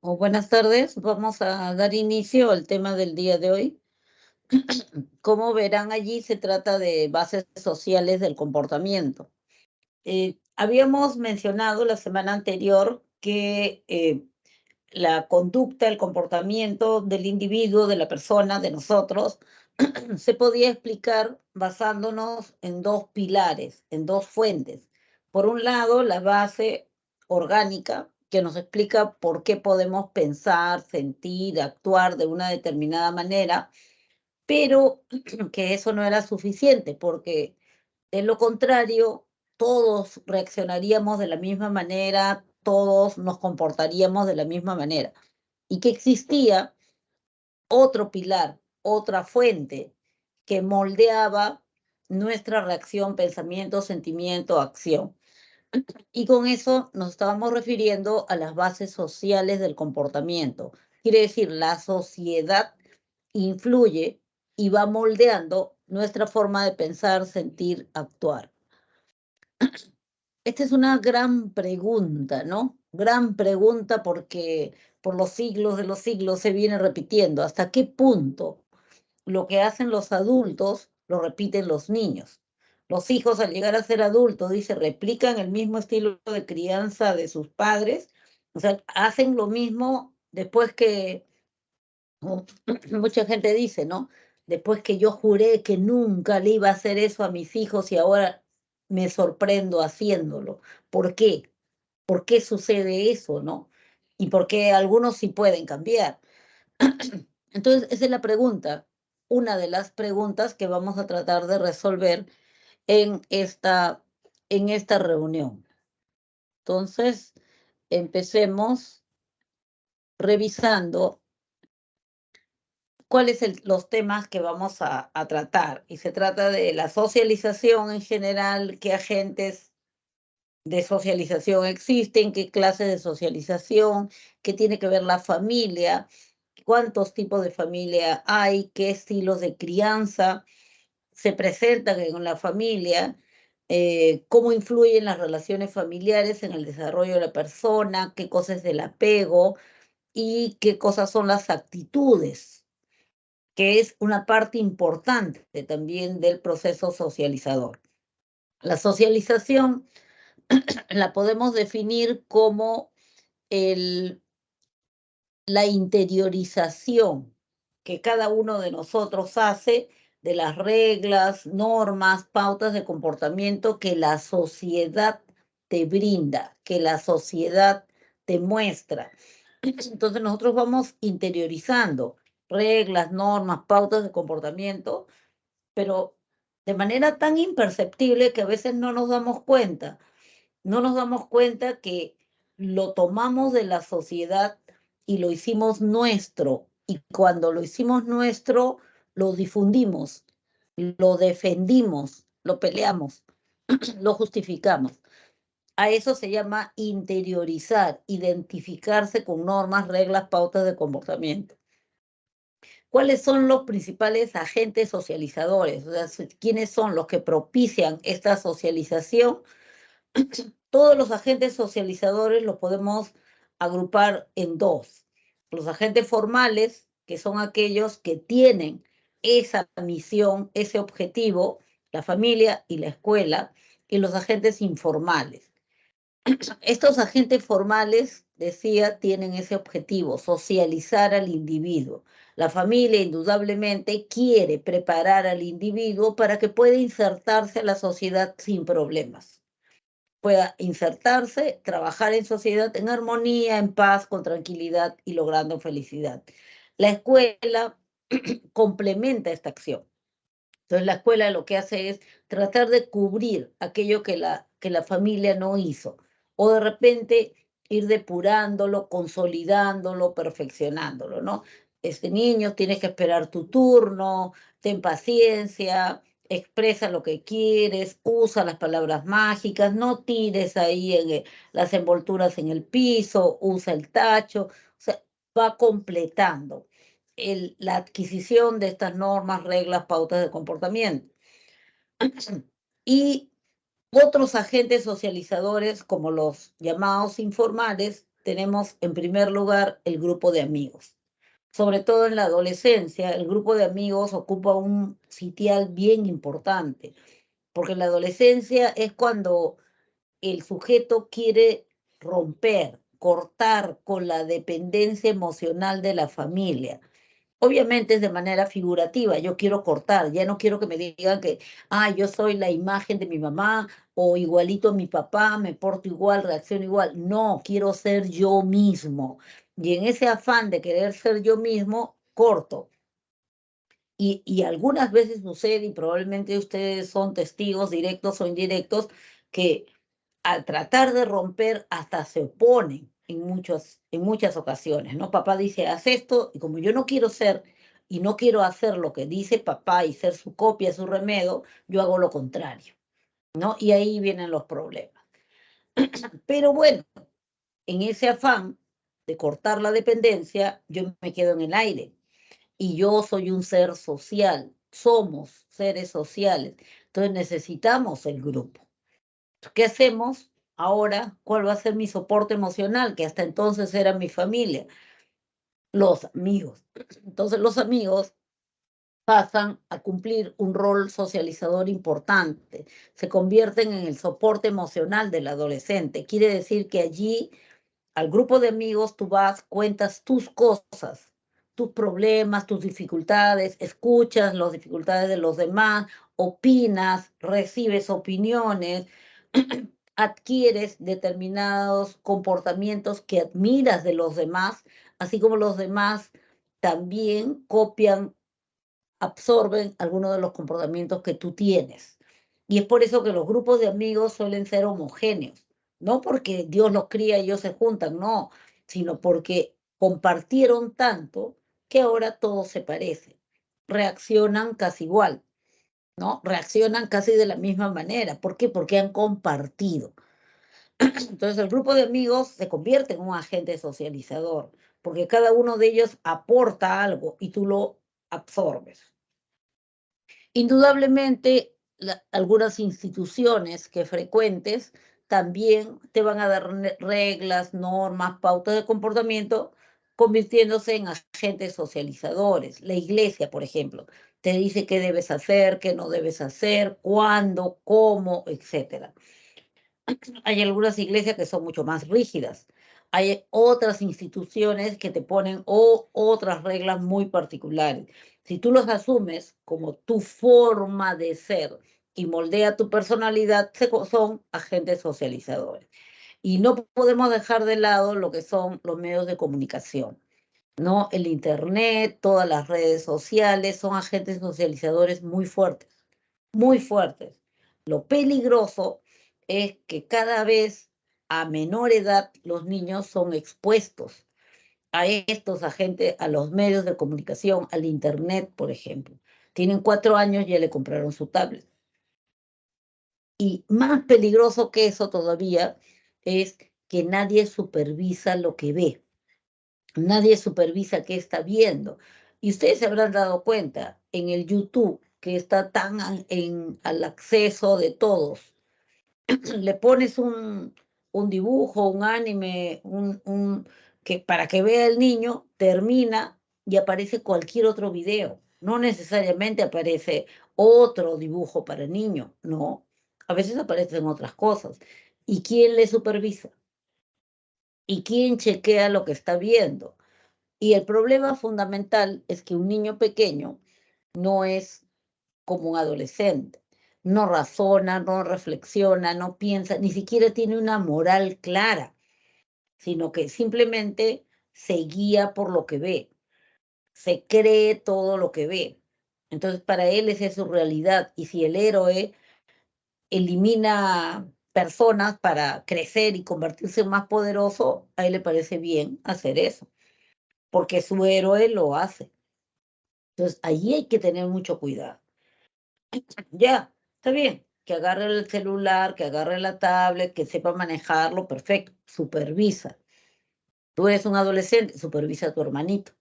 O buenas tardes, vamos a dar inicio al tema del día de hoy. Como verán allí, se trata de bases sociales del comportamiento. Habíamos mencionado la semana anterior que la conducta, el comportamiento del individuo, de la persona, de nosotros, se podía explicar basándonos en dos pilares, en dos fuentes. Por un lado, la base orgánica, que nos explica por qué podemos pensar, sentir, actuar de una determinada manera, pero que eso no era suficiente, porque de lo contrario, todos reaccionaríamos de la misma manera, todos nos comportaríamos de la misma manera. Y que existía otro pilar, otra fuente que moldeaba nuestra reacción, pensamiento, sentimiento, acción. Y con eso nos estábamos refiriendo a las bases sociales del comportamiento. Quiere decir, la sociedad influye y va moldeando nuestra forma de pensar, sentir, actuar. Esta es una gran pregunta, ¿no? Gran pregunta porque por los siglos de los siglos se viene repitiendo. ¿Hasta qué punto lo que hacen los adultos lo repiten los niños? Los hijos al llegar a ser adultos, dice, replican el mismo estilo de crianza de sus padres, o sea, hacen lo mismo después que, como mucha gente dice, ¿no? Después que yo juré que nunca le iba a hacer eso a mis hijos y ahora me sorprendo haciéndolo. ¿Por qué? ¿Por qué sucede eso, no? Y por qué algunos sí pueden cambiar. Entonces, esa es la pregunta, una de las preguntas que vamos a tratar de resolver en esta reunión. Entonces, empecemos revisando cuáles son los temas que vamos a tratar. Y se trata de la socialización en general, qué agentes de socialización existen, qué clases de socialización, qué tiene que ver la familia, cuántos tipos de familia hay, qué estilos de crianza se presentan en la familia, cómo influyen las relaciones familiares en el desarrollo de la persona, qué cosas es el apego y qué cosas son las actitudes, que es una parte importante también del proceso socializador. La socialización la podemos definir como el, la interiorización que cada uno de nosotros hace de las reglas, normas, pautas de comportamiento que la sociedad te brinda, que la sociedad te muestra. Entonces nosotros vamos interiorizando reglas, normas, pautas de comportamiento, pero de manera tan imperceptible que a veces no nos damos cuenta. No nos damos cuenta que lo tomamos de la sociedad y lo hicimos nuestro. Y cuando lo hicimos nuestro, lo difundimos, lo defendimos, lo peleamos, lo justificamos. A eso se llama interiorizar, identificarse con normas, reglas, pautas de comportamiento. ¿Cuáles son los principales agentes socializadores? O sea, ¿quiénes son los que propician esta socialización? Todos los agentes socializadores los podemos agrupar en dos. Los agentes formales, que son aquellos que tienen esa misión, ese objetivo, la familia y la escuela, y los agentes informales. Estos agentes formales, decía, tienen ese objetivo, socializar al individuo. La familia indudablemente quiere preparar al individuo para que pueda insertarse a la sociedad sin problemas, pueda insertarse, trabajar en sociedad en armonía, en paz, con tranquilidad y logrando felicidad. La escuela complementa esta acción. Entonces la escuela lo que hace es tratar de cubrir aquello que la familia no hizo, o de repente ir depurándolo, consolidándolo, perfeccionándolo, ¿no? Este niño, tienes que esperar tu turno, ten paciencia, expresa lo que quieres, usa las palabras mágicas, no tires ahí las envolturas en el piso, usa el tacho, o sea, va completando la adquisición de estas normas, reglas, pautas de comportamiento. Y otros agentes socializadores, como los llamados informales, tenemos en primer lugar el grupo de amigos. Sobre todo en la adolescencia, el grupo de amigos ocupa un sitial bien importante, porque en la adolescencia es cuando el sujeto quiere romper, cortar con la dependencia emocional de la familia. Obviamente es de manera figurativa, yo quiero cortar, ya no quiero que me digan que, yo soy la imagen de mi mamá o igualito a mi papá, me porto igual, reacciono igual. No, quiero ser yo mismo. Y en ese afán de querer ser yo mismo, corto. Y algunas veces sucede, y probablemente ustedes son testigos directos o indirectos, que al tratar de romper hasta se oponen en muchas ocasiones, ¿no? Papá dice, haz esto, y como yo no quiero ser y no quiero hacer lo que dice papá y ser su copia, su remedio, yo hago lo contrario, ¿no? Y ahí vienen los problemas. Pero bueno, en ese afán de cortar la dependencia, yo me quedo en el aire. Y yo soy un ser social, somos seres sociales, entonces necesitamos el grupo. ¿Qué hacemos ahora? ¿Cuál va a ser mi soporte emocional? Que hasta entonces era mi familia, los amigos. Entonces los amigos pasan a cumplir un rol socializador importante, se convierten en el soporte emocional del adolescente. Quiere decir que allí, al grupo de amigos, tú vas, cuentas tus cosas, tus problemas, tus dificultades, escuchas las dificultades de los demás, opinas, recibes opiniones, adquieres determinados comportamientos que admiras de los demás, así como los demás también copian, absorben algunos de los comportamientos que tú tienes. Y es por eso que los grupos de amigos suelen ser homogéneos, no porque Dios los cría y ellos se juntan, no, sino porque compartieron tanto que ahora todos se parecen, reaccionan casi igual, ¿no? Reaccionan casi de la misma manera. ¿Por qué? Porque han compartido. Entonces el grupo de amigos se convierte en un agente socializador, porque cada uno de ellos aporta algo y tú lo absorbes. Indudablemente, algunas instituciones que frecuentes también te van a dar reglas, normas, pautas de comportamiento, convirtiéndose en agentes socializadores. La iglesia, por ejemplo, te dice qué debes hacer, qué no debes hacer, cuándo, cómo, etcétera. Hay algunas iglesias que son mucho más rígidas. Hay otras instituciones que te ponen otras reglas muy particulares. Si tú los asumes como tu forma de ser y moldea tu personalidad, son agentes socializadores. Y no podemos dejar de lado lo que son los medios de comunicación, ¿no? El internet, todas las redes sociales son agentes socializadores muy fuertes, muy fuertes. Lo peligroso es que cada vez a menor edad los niños son expuestos a estos agentes, a los medios de comunicación, al internet, por ejemplo. Tienen 4 años, ya le compraron su tablet. Y más peligroso que eso todavía es que nadie supervisa lo que ve. Nadie supervisa qué está viendo. Y ustedes se habrán dado cuenta en el YouTube, que está tan al acceso de todos, le pones un dibujo, un anime, que para que vea el niño, termina y aparece cualquier otro video. No necesariamente aparece otro dibujo para niño, no. A veces aparecen otras cosas. ¿Y quién le supervisa? ¿Y quién chequea lo que está viendo? Y el problema fundamental es que un niño pequeño no es como un adolescente. No razona, no reflexiona, no piensa, ni siquiera tiene una moral clara, sino que simplemente se guía por lo que ve, se cree todo lo que ve. Entonces, para él esa es su realidad. Y si el héroe elimina personas para crecer y convertirse en más poderoso, a él le parece bien hacer eso, porque su héroe lo hace. Entonces, allí hay que tener mucho cuidado. Ya, está bien, que agarre el celular, que agarre la tablet, que sepa manejarlo, perfecto, supervisa. Tú eres un adolescente, supervisa a tu hermanito.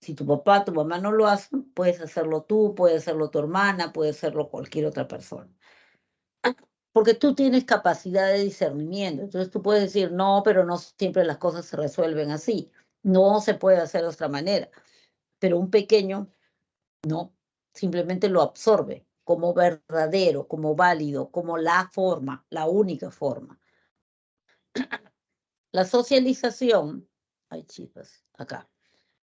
Si tu papá, tu mamá no lo hacen, puedes hacerlo tú, puede hacerlo tu hermana, puede hacerlo cualquier otra persona. porque tú tienes capacidad de discernimiento. Entonces tú puedes decir, no, pero no siempre las cosas se resuelven así. No se puede hacer de otra manera. Pero un pequeño no, simplemente lo absorbe como verdadero, como válido, como la forma, la única forma. La socialización, ay chicas, acá,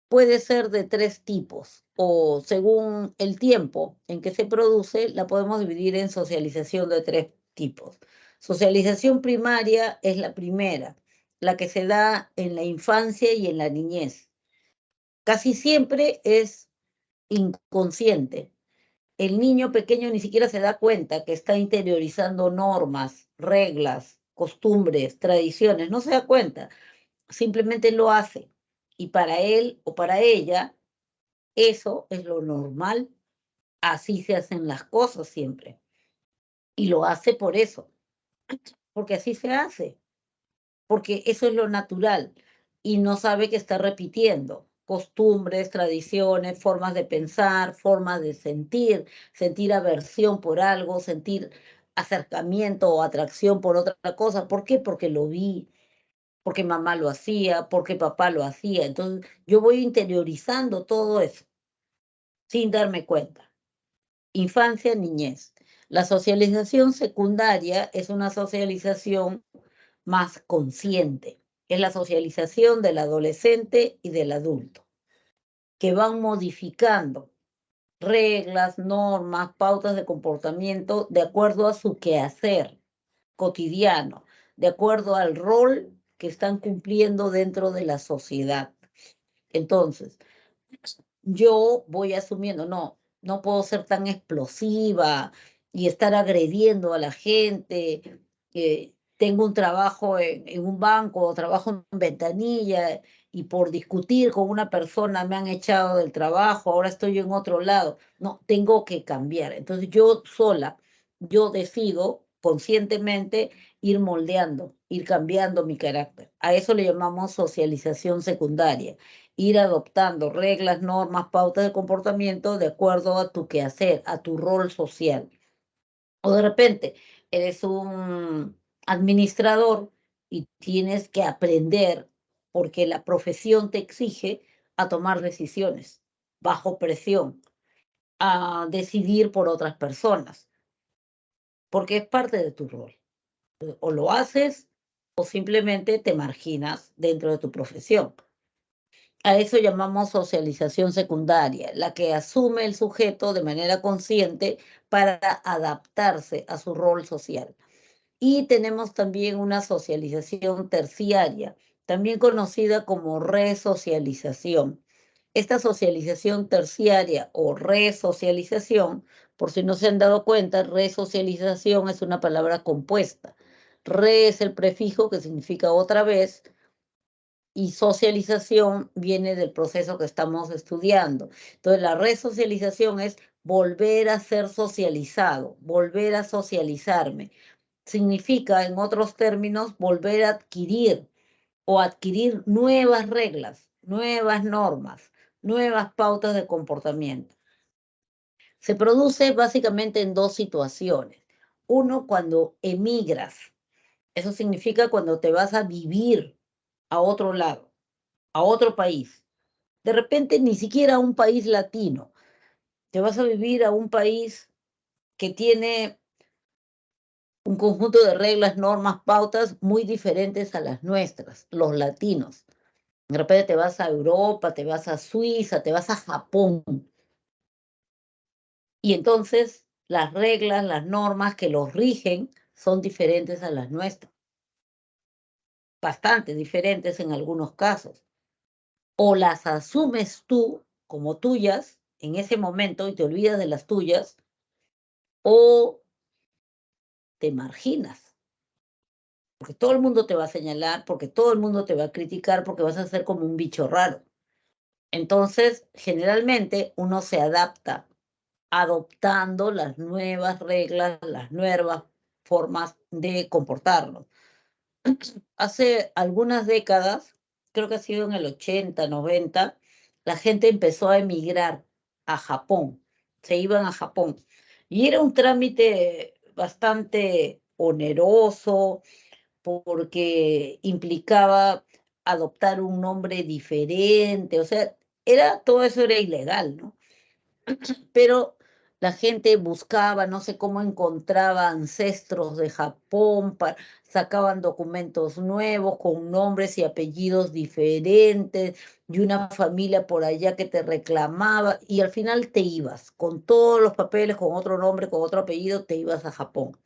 puede ser de 3 tipos, o según el tiempo en que se produce, la podemos dividir en socialización de 3 tipos. Socialización primaria es la primera, la que se da en la infancia y en la niñez. Casi siempre es inconsciente. El niño pequeño ni siquiera se da cuenta que está interiorizando normas, reglas, costumbres, tradiciones, no se da cuenta, simplemente lo hace. Y para él o para ella, eso es lo normal, así se hacen las cosas siempre. Y lo hace por eso, porque así se hace, porque eso es lo natural. Y no sabe que está repitiendo costumbres, tradiciones, formas de pensar, formas de sentir, sentir aversión por algo, sentir acercamiento o atracción por otra cosa. ¿Por qué? Porque lo vi, porque mamá lo hacía, porque papá lo hacía. Entonces, yo voy interiorizando todo eso sin darme cuenta. Infancia, niñez. La socialización secundaria es una socialización más consciente. Es la socialización del adolescente y del adulto, que van modificando reglas, normas, pautas de comportamiento de acuerdo a su quehacer cotidiano, de acuerdo al rol que están cumpliendo dentro de la sociedad. Entonces, yo voy asumiendo, no puedo ser tan explosiva y estar agrediendo a la gente. Tengo un trabajo en un banco o trabajo en ventanilla y por discutir con una persona me han echado del trabajo, ahora estoy en otro lado. No, tengo que cambiar. Entonces yo sola, yo decido conscientemente ir moldeando, ir cambiando mi carácter. A eso le llamamos socialización secundaria, ir adoptando reglas, normas, pautas de comportamiento de acuerdo a tu quehacer, a tu rol social. O de repente eres un administrador y tienes que aprender, porque la profesión te exige, a tomar decisiones bajo presión, a decidir por otras personas, porque es parte de tu rol. O lo haces o simplemente te marginas dentro de tu profesión. A eso llamamos socialización secundaria, la que asume el sujeto de manera consciente para adaptarse a su rol social. Y tenemos también una socialización terciaria, también conocida como resocialización. Esta socialización terciaria o resocialización, por si no se han dado cuenta, resocialización es una palabra compuesta. Re es el prefijo que significa otra vez, y socialización viene del proceso que estamos estudiando. Entonces, la resocialización es volver a ser socializado, volver a socializarme. Significa, en otros términos, volver a adquirir o adquirir nuevas reglas, nuevas normas, nuevas pautas de comportamiento. Se produce básicamente en 2 situaciones. Uno, cuando emigras. Eso significa cuando te vas a vivir a otro lado, a otro país. De repente ni siquiera a un país latino. Te vas a vivir a un país que tiene un conjunto de reglas, normas, pautas muy diferentes a las nuestras, los latinos. De repente te vas a Europa, te vas a Suiza, te vas a Japón. Y entonces las reglas, las normas que los rigen son diferentes a las nuestras. Bastante diferentes en algunos casos. O las asumes tú como tuyas en ese momento y te olvidas de las tuyas, o te marginas, porque todo el mundo te va a señalar, porque todo el mundo te va a criticar, porque vas a ser como un bicho raro. Entonces, generalmente uno se adapta adoptando las nuevas reglas, las nuevas formas de comportarnos. Hace algunas décadas, creo que ha sido en el 80, 90, la gente empezó a emigrar a Japón, se iban a Japón. Y era un trámite bastante oneroso, porque implicaba adoptar un nombre diferente, o sea, todo eso era ilegal, ¿no? Pero la gente buscaba, no sé cómo encontraba ancestros de Japón, sacaban documentos nuevos con nombres y apellidos diferentes, y una familia por allá que te reclamaba, y al final te ibas, con todos los papeles, con otro nombre, con otro apellido, te ibas a Japón.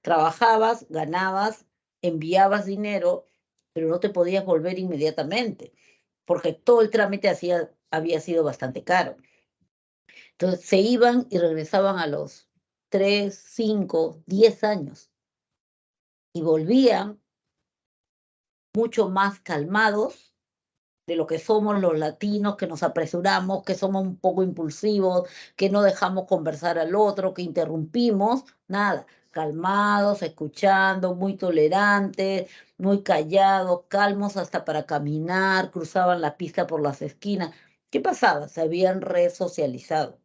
Trabajabas, ganabas, enviabas dinero, pero no te podías volver inmediatamente, porque todo el trámite había sido bastante caro. Entonces se iban y regresaban a los 3, 5, 10 años y volvían mucho más calmados de lo que somos los latinos, que nos apresuramos, que somos un poco impulsivos, que no dejamos conversar al otro, que interrumpimos, nada, calmados, escuchando, muy tolerantes, muy callados, calmos hasta para caminar, cruzaban la pista por las esquinas. ¿Qué pasaba? Se habían resocializado.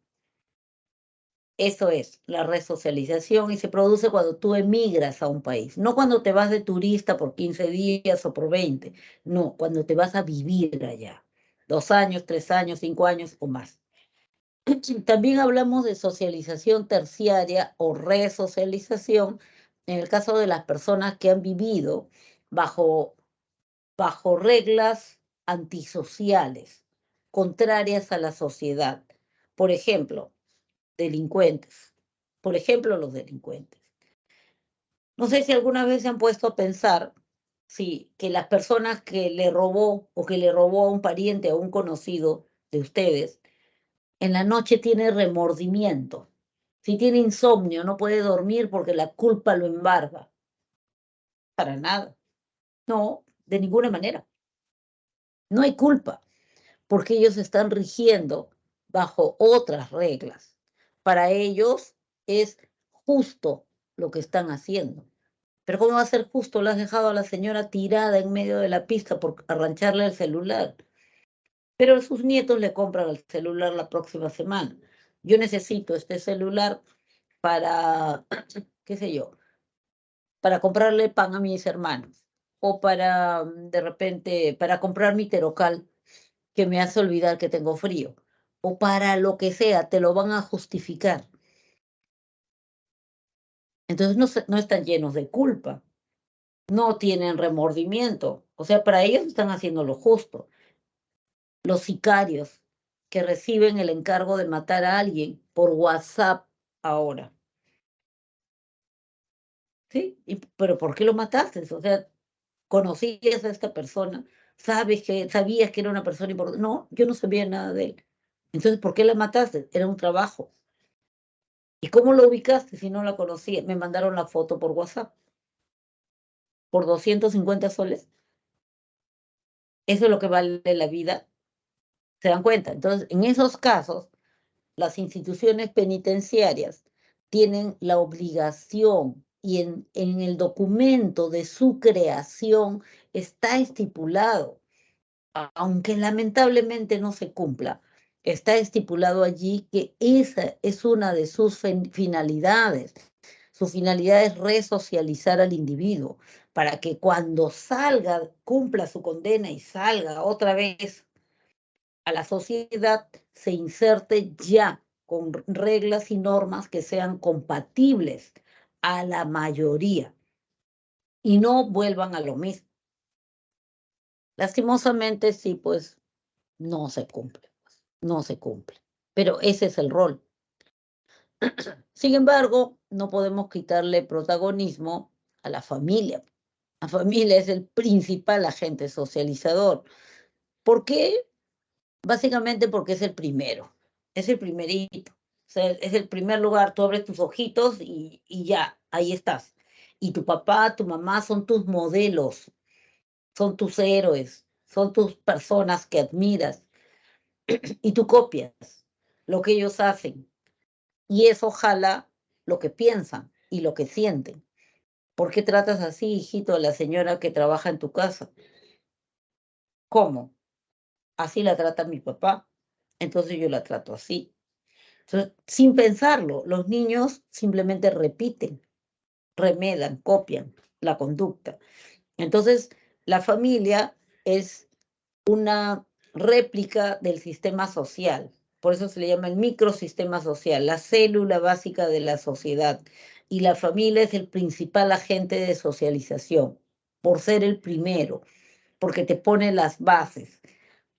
Eso es la resocialización y se produce cuando tú emigras a un país, no cuando te vas de turista por 15 días o por 20, no, cuando te vas a vivir allá, 2 años, 3 años, 5 años o más. También hablamos de socialización terciaria o resocialización en el caso de las personas que han vivido bajo, bajo reglas antisociales, contrarias a la sociedad. Por ejemplo, delincuentes. Por ejemplo, los delincuentes. No sé si alguna vez se han puesto a pensar si que las personas que le robó o que le robó a un pariente, a un conocido de ustedes, en la noche tiene remordimiento. Si tiene insomnio, no puede dormir porque la culpa lo embarga. Para nada. No, de ninguna manera. No hay culpa, porque ellos están rigiendo bajo otras reglas. Para ellos es justo lo que están haciendo. Pero ¿cómo va a ser justo? Le has dejado a la señora tirada en medio de la pista por arrancharle el celular. Pero sus nietos le compran el celular la próxima semana. Yo necesito este celular para, qué sé yo, para comprarle pan a mis hermanos. O para, de repente, para comprar mi terocal que me hace olvidar que tengo frío. O para lo que sea, te lo van a justificar. Entonces no están llenos de culpa, no tienen remordimiento. O sea, para ellos están haciendo lo justo. Los sicarios que reciben el encargo de matar a alguien por WhatsApp ahora. ¿Sí? ¿Pero por qué lo mataste? O sea, ¿conocías a esta persona? ¿Sabías que era una persona importante? No, yo no sabía nada de él. Entonces, ¿por qué la mataste? Era un trabajo. ¿Y cómo lo ubicaste si no la conocía? Me mandaron la foto por WhatsApp, por 250 soles. Eso es lo que vale la vida. ¿Se dan cuenta? Entonces, en esos casos, las instituciones penitenciarias tienen la obligación y en el documento de su creación está estipulado, aunque lamentablemente no se cumpla, está estipulado allí que esa es una de sus finalidades. Su finalidad es resocializar al individuo para que cuando salga, cumpla su condena y salga otra vez a la sociedad, se inserte ya con reglas y normas que sean compatibles a la mayoría y no vuelvan a lo mismo. Lastimosamente, sí, pues no se cumple, no se cumple. Pero ese es el rol. Sin embargo, no podemos quitarle protagonismo a la familia. La familia es el principal agente socializador. ¿Por qué? Básicamente porque es el primero, es el primerito, o sea, es el primer lugar, tú abres tus ojitos y ya, ahí estás. Y tu papá, tu mamá son tus modelos, son tus héroes, son tus personas que admiras y tú copias lo que ellos hacen y eso jala lo que piensan y lo que sienten. ¿Por qué tratas así, hijito, a la señora que trabaja en tu casa? ¿Cómo? Así la trata mi papá, entonces yo la trato así. Entonces, sin pensarlo, los niños simplemente repiten. remedan, copian la conducta. Entonces, la familia es una réplica del sistema social. Por eso se le llama el microsistema social, la célula básica de la sociedad. Y la familia es el principal agente de socialización, por ser el primero, porque te pone las bases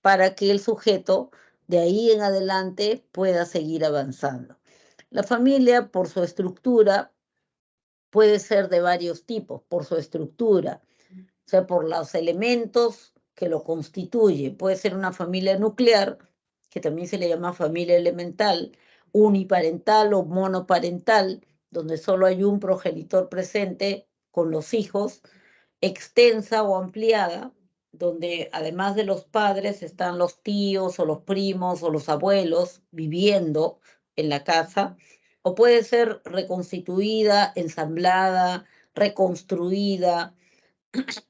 para que el sujeto de ahí en adelante pueda seguir avanzando. La familia, por su estructura, puede ser de varios tipos, por su estructura, o sea, por los elementos que lo constituyen. Puede ser una familia nuclear, que también se le llama familia elemental, uniparental o monoparental, donde solo hay un progenitor presente con los hijos, extensa o ampliada, donde además de los padres están los tíos o los primos o los abuelos viviendo en la casa, o puede ser reconstituida, ensamblada, reconstruida,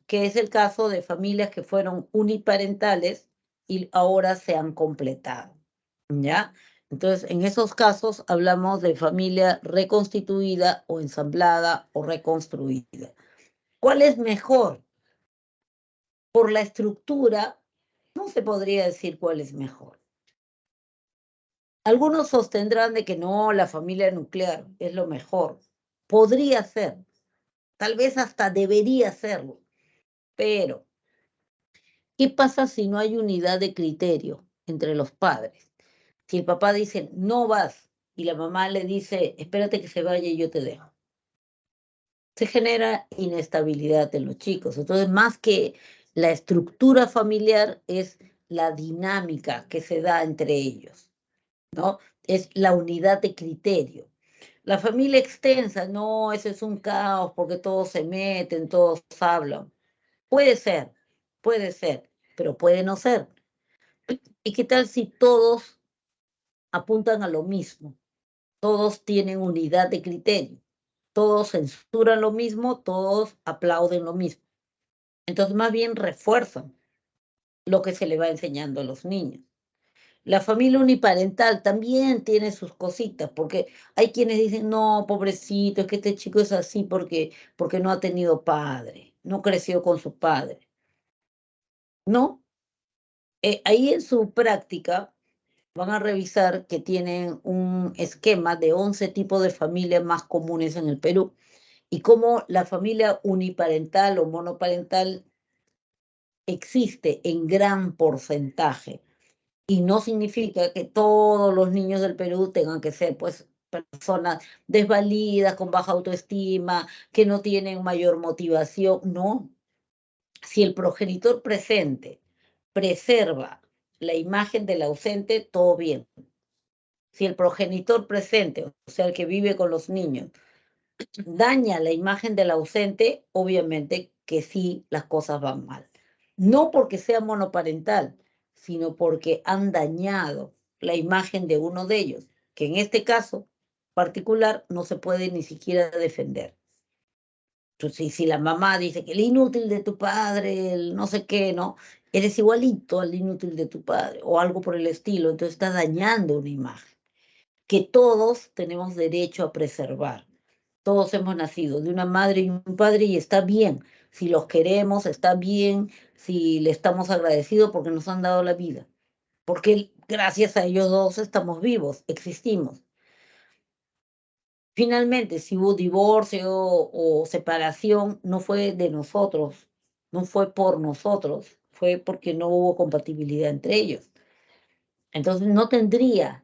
que es el caso de familias que fueron uniparentales y ahora se han completado, ¿ya? Entonces, en esos casos hablamos de familia reconstituida o ensamblada o reconstruida. ¿Cuál es mejor? Por la estructura, no se podría decir cuál es mejor. Algunos sostendrán de que no, la familia nuclear es lo mejor. Podría ser, tal vez hasta debería serlo, pero ¿qué pasa si no hay unidad de criterio entre los padres? Si el papá dice, no vas, y la mamá le dice, espérate que se vaya y yo te dejo. Se genera inestabilidad en los chicos. Entonces, más que la estructura familiar, es la dinámica que se da entre ellos, ¿no? Es la unidad de criterio. La familia extensa, no, ese es un caos porque todos se meten, todos hablan. Puede ser, pero puede no ser. ¿Y qué tal si todos apuntan a lo mismo? Todos tienen unidad de criterio, todos censuran lo mismo, todos aplauden lo mismo. Entonces, más bien refuerzan lo que se le va enseñando a los niños. La familia uniparental también tiene sus cositas, porque hay quienes dicen, no, pobrecito, es que este chico es así porque no ha tenido padre, no creció con su padre. No, ahí en su práctica van a revisar que tienen un esquema de 11 tipos de familias más comunes en el Perú y cómo la familia uniparental o monoparental existe en gran porcentaje. Y no significa que todos los niños del Perú tengan que ser, pues, personas desvalidas, con baja autoestima, que no tienen mayor motivación. No. Si el progenitor presente preserva la imagen del ausente, todo bien. Si el progenitor presente, o sea, el que vive con los niños, daña la imagen del ausente, obviamente que sí, las cosas van mal. No porque sea monoparental, sino porque han dañado la imagen de uno de ellos, que en este caso particular no se puede ni siquiera defender. Entonces, si la mamá dice que el inútil de tu padre, el no sé qué, ¿no? Eres igualito al inútil de tu padre o algo por el estilo, entonces está dañando una imagen que todos tenemos derecho a preservar. Todos hemos nacido de una madre y un padre y está bien. Si los queremos, está bien. Si le estamos agradecidos porque nos han dado la vida. Porque gracias a ellos dos estamos vivos, existimos. Finalmente, si hubo divorcio o separación, no fue de nosotros, no fue por nosotros, fue porque no hubo compatibilidad entre ellos. Entonces no tendría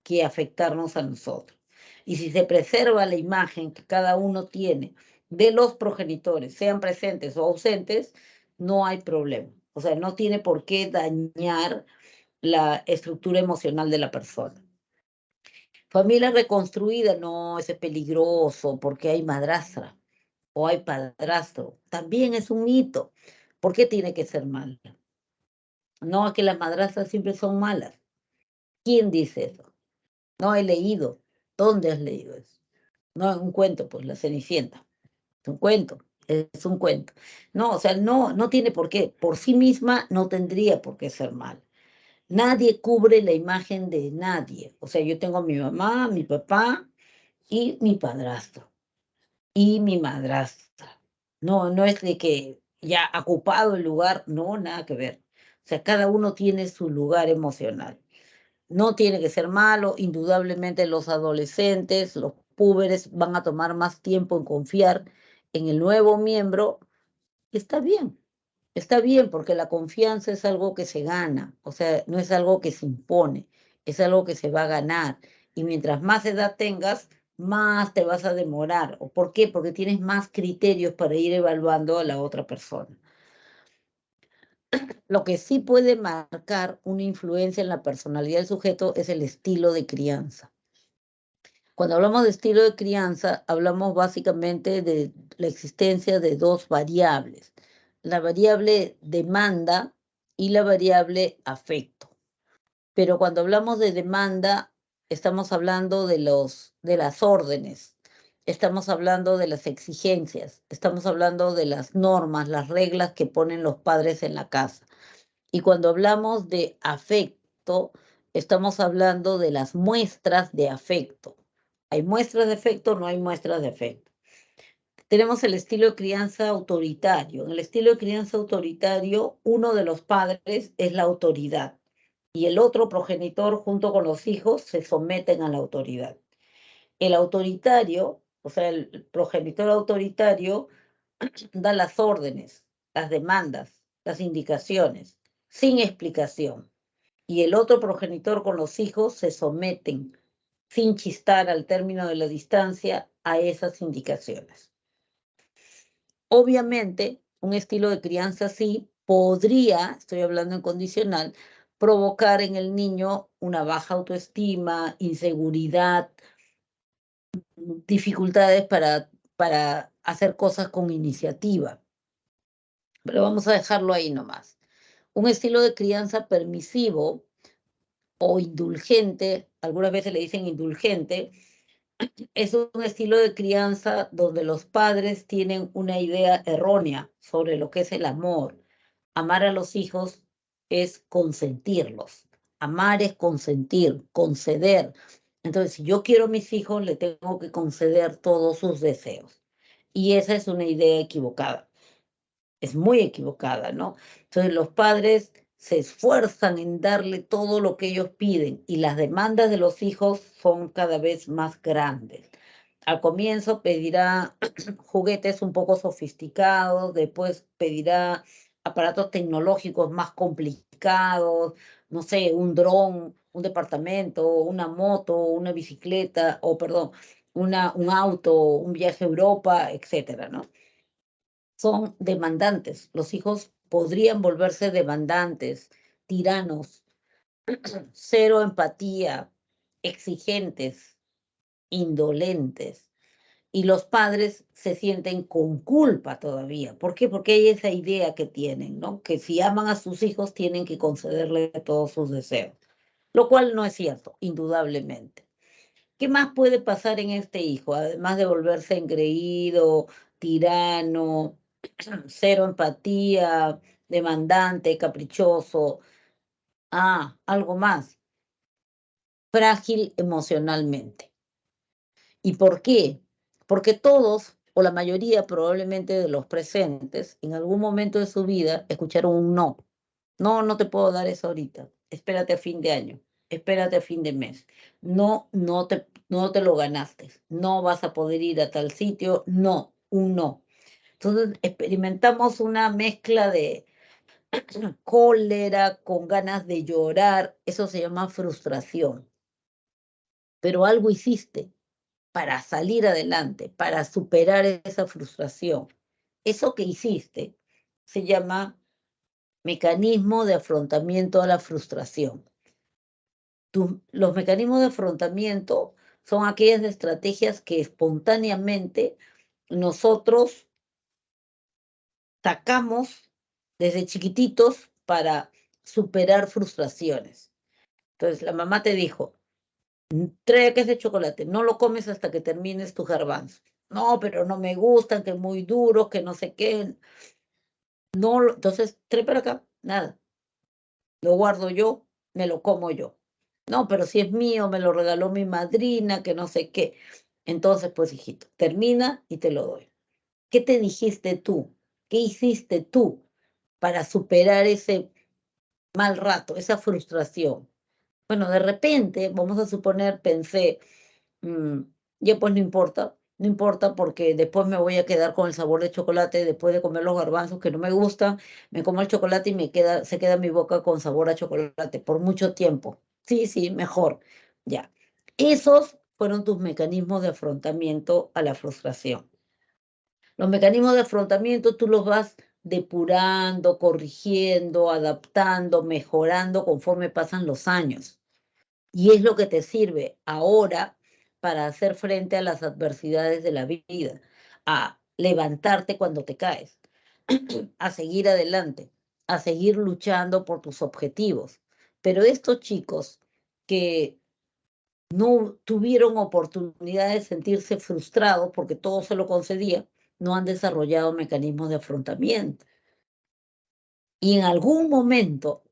que afectarnos a nosotros. Y si se preserva la imagen que cada uno tiene de los progenitores, sean presentes o ausentes, no hay problema. O sea, no tiene por qué dañar la estructura emocional de la persona. Familia reconstruida, no, ese es peligroso porque hay madrastra o hay padrastro. También es un mito. ¿Por qué tiene que ser mala? No, es que las madrastras siempre son malas. ¿Quién dice eso? No he leído. ¿Dónde has leído eso? No es un cuento, pues la Cenicienta. Es un cuento, es un cuento. No, o sea, no tiene por qué. Por sí misma no tendría por qué ser mal. Nadie cubre la imagen de nadie. O sea, yo tengo a mi mamá, mi papá y mi padrastro. y mi madrastra. No, no es de que ya ha ocupado el lugar, no, nada que ver. O sea, cada uno tiene su lugar emocional. No tiene que ser malo, indudablemente los adolescentes, los púberes van a tomar más tiempo en confiar en el nuevo miembro. Está bien porque la confianza es algo que se gana, o sea, no es algo que se impone, es algo que se va a ganar. Y mientras más edad tengas, más te vas a demorar. ¿O por qué? Porque tienes más criterios para ir evaluando a la otra persona. Lo que sí puede marcar una influencia en la personalidad del sujeto es el estilo de crianza. Cuando hablamos de estilo de crianza, hablamos básicamente de la existencia de dos variables, la variable demanda y la variable afecto. Pero cuando hablamos de demanda, estamos hablando de las órdenes, estamos hablando de las exigencias, estamos hablando de las normas, las reglas que ponen los padres en la casa. Y cuando hablamos de afecto, estamos hablando de las muestras de afecto. ¿Hay muestras de afecto? No hay muestras de afecto. Tenemos el estilo de crianza autoritario. En el estilo de crianza autoritario, uno de los padres es la autoridad y el otro progenitor junto con los hijos se someten a la autoridad. El autoritario, o sea, el progenitor autoritario da las órdenes, las demandas, las indicaciones, sin explicación. Y el otro progenitor con los hijos se someten, sin chistar al término de la distancia, a esas indicaciones. Obviamente, un estilo de crianza así podría, estoy hablando en condicional, provocar en el niño una baja autoestima, inseguridad, dificultades para hacer cosas con iniciativa. Pero vamos a dejarlo ahí nomás. Un estilo de crianza permisivo o indulgente, algunas veces le dicen indulgente, es un estilo de crianza donde los padres tienen una idea errónea sobre lo que es el amor. Amar a los hijos es consentirlos. Amar es consentir, conceder. Entonces, si yo quiero a mis hijos, le tengo que conceder todos sus deseos. Y esa es una idea equivocada. Es muy equivocada, ¿no? Entonces, los padres se esfuerzan en darle todo lo que ellos piden y las demandas de los hijos son cada vez más grandes. Al comienzo pedirá juguetes un poco sofisticados, después pedirá aparatos tecnológicos más complicados, no sé, un dron, un departamento, una moto, una bicicleta, o perdón, un auto, un viaje a Europa, etcétera, ¿no? Son demandantes. Los hijos podrían volverse demandantes, tiranos, cero empatía, exigentes, indolentes. Y los padres se sienten con culpa todavía. ¿Por qué? Porque hay esa idea que tienen, ¿no? Que si aman a sus hijos tienen que concederle todos sus deseos, lo cual no es cierto, indudablemente. ¿Qué más puede pasar en este hijo? Además de volverse engreído, tirano, cero empatía, demandante, caprichoso. Algo más, frágil emocionalmente. ¿Y por qué? Porque todos, o la mayoría probablemente de los presentes, en algún momento de su vida escucharon un no. No, no te puedo dar eso ahorita. Espérate a fin de año. Espérate a fin de mes. No, no te lo ganaste. No vas a poder ir a tal sitio. No, un no. Entonces experimentamos una mezcla de cólera con ganas de llorar. Eso se llama frustración. Pero algo hiciste para salir adelante, para superar esa frustración. Eso que hiciste se llama mecanismo de afrontamiento a la frustración. Los mecanismos de afrontamiento son aquellas estrategias que espontáneamente nosotros sacamos desde chiquititos para superar frustraciones. Entonces, la mamá te dijo, trae queso de chocolate, no lo comes hasta que termines tu garbanzo. No, pero no me gustan, que muy duros, que no sé qué. No, entonces, trae para acá, nada. Lo guardo yo, me lo como yo. No, pero si es mío, me lo regaló mi madrina, que no sé qué. Entonces, pues, hijito, termina y te lo doy. ¿Qué te dijiste tú? ¿Qué hiciste tú para superar ese mal rato, esa frustración? Bueno, de repente, vamos a suponer, pensé, mm, ya pues no importa, no importa porque después me voy a quedar con el sabor de chocolate, después de comer los garbanzos que no me gustan, me como el chocolate y se queda mi boca con sabor a chocolate por mucho tiempo. Sí, sí, mejor. Ya. Esos fueron tus mecanismos de afrontamiento a la frustración. Los mecanismos de afrontamiento tú los vas depurando, corrigiendo, adaptando, mejorando conforme pasan los años. Y es lo que te sirve ahora para hacer frente a las adversidades de la vida, a levantarte cuando te caes, a seguir adelante, a seguir luchando por tus objetivos. Pero estos chicos que no tuvieron oportunidad de sentirse frustrados porque todo se lo concedía, no han desarrollado mecanismos de afrontamiento. Y en algún momento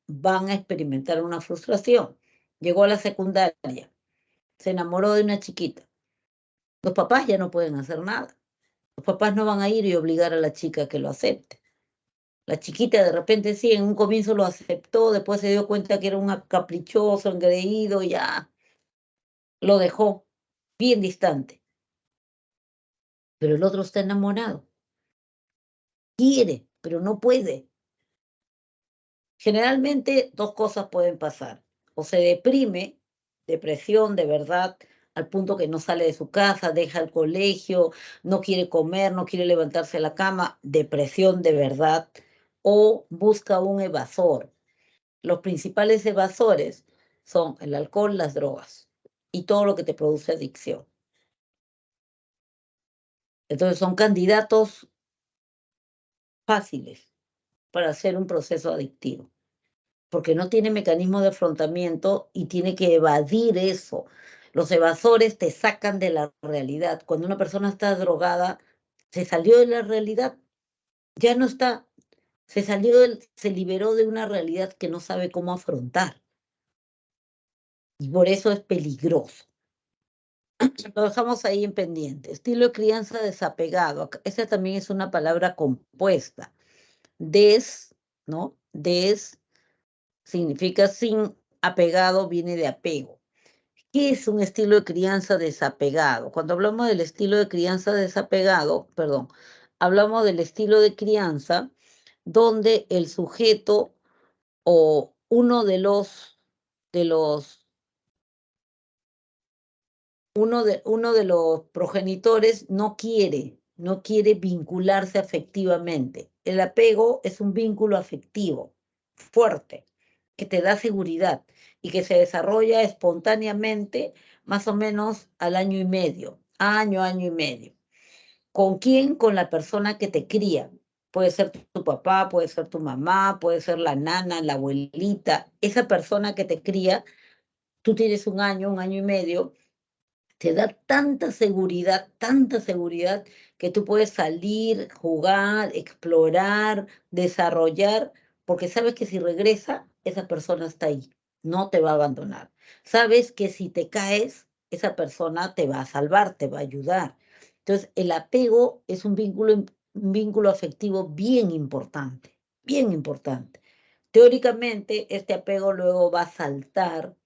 van a experimentar una frustración. Llegó a la secundaria, se enamoró de una chiquita. Los papás ya no pueden hacer nada. Los papás no van a ir y obligar a la chica a que lo acepte. La chiquita de repente sí, en un comienzo lo aceptó, después se dio cuenta que era un caprichoso, engreído, y ya lo dejó bien distante. Pero el otro está enamorado. Quiere, pero no puede. Generalmente dos cosas pueden pasar. O se deprime, depresión de verdad, al punto que no sale de su casa, deja el colegio, no quiere comer, no quiere levantarse de la cama, depresión de verdad, o busca un evasor. Los principales evasores son el alcohol, las drogas y todo lo que te produce adicción. Entonces son candidatos fáciles para hacer un proceso adictivo, porque no tiene mecanismo de afrontamiento y tiene que evadir eso. Los evasores te sacan de la realidad. Cuando una persona está drogada, se salió de la realidad, ya no está, se liberó de una realidad que no sabe cómo afrontar. Y por eso es peligroso. Lo dejamos ahí en pendiente. Estilo de crianza desapegado. Esa también es una palabra compuesta. ¿No? Significa sin, apegado viene de apego. ¿Qué es un estilo de crianza desapegado? Cuando hablamos del estilo de crianza desapegado, perdón, hablamos del estilo de crianza donde el sujeto o de los uno de los progenitores no quiere vincularse afectivamente. El apego es un vínculo afectivo fuerte que te da seguridad y que se desarrolla espontáneamente más o menos al año y medio, año y medio. ¿Con quién? Con la persona que te cría. Puede ser tu papá, puede ser tu mamá, puede ser la nana, la abuelita. Esa persona que te cría, tú tienes un año y medio, te da tanta seguridad que tú puedes salir, jugar, explorar, desarrollar, porque sabes que si regresa, esa persona está ahí, no te va a abandonar. Sabes que si te caes, esa persona te va a salvar, te va a ayudar. Entonces, el apego es un vínculo afectivo bien importante, bien importante. Teóricamente, este apego luego va a saltar,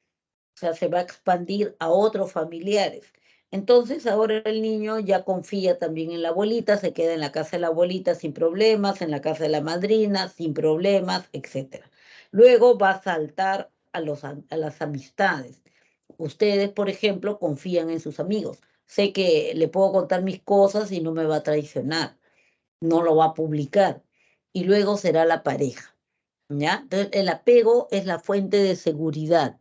o sea, se va a expandir a otros familiares. Entonces, ahora el niño ya confía también en la abuelita, se queda en la casa de la abuelita sin problemas, en la casa de la madrina sin problemas, etc. Luego va a saltar a las amistades. Ustedes, por ejemplo, confían en sus amigos. Sé que le puedo contar mis cosas y no me va a traicionar, no lo va a publicar. Y luego será la pareja, ¿ya? Entonces, el apego es la fuente de seguridad.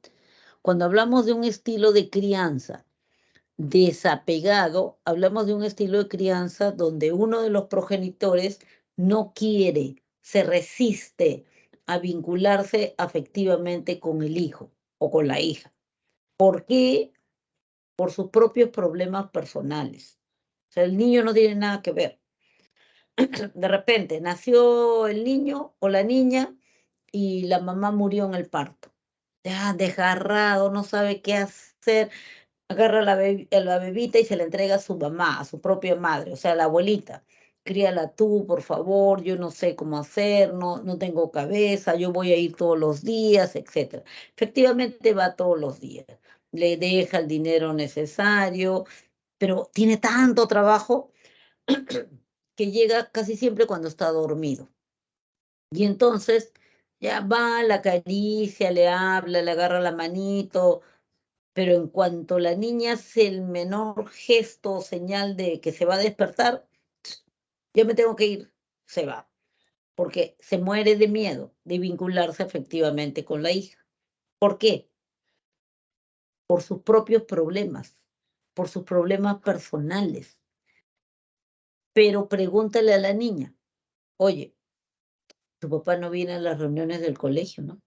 Cuando hablamos de un estilo de crianza desapegado, hablamos de un estilo de crianza donde uno de los progenitores no quiere, se resiste a vincularse afectivamente con el hijo o con la hija. ¿Por qué? Por sus propios problemas personales. O sea, el niño no tiene nada que ver. De repente nació el niño o la niña y la mamá murió en el parto. Ya desgarrado, no sabe qué hacer, agarra a la bebita y se la entrega a su mamá, a su propia madre, o sea, a la abuelita. Críala tú, por favor, yo no sé cómo hacer, no tengo cabeza, yo voy a ir todos los días, etcétera. Efectivamente va todos los días, le deja el dinero necesario, pero tiene tanto trabajo que llega casi siempre cuando está dormido. Y entonces ya va, la acaricia, le habla, le agarra la manito, pero en cuanto la niña hace el menor gesto o señal de que se va a despertar, yo me tengo que ir, se va, porque se muere de miedo de vincularse efectivamente con la hija. ¿Por qué? Por sus propios problemas, por sus problemas personales. Pero pregúntale a la niña, oye, tu papá no viene a las reuniones del colegio, ¿no?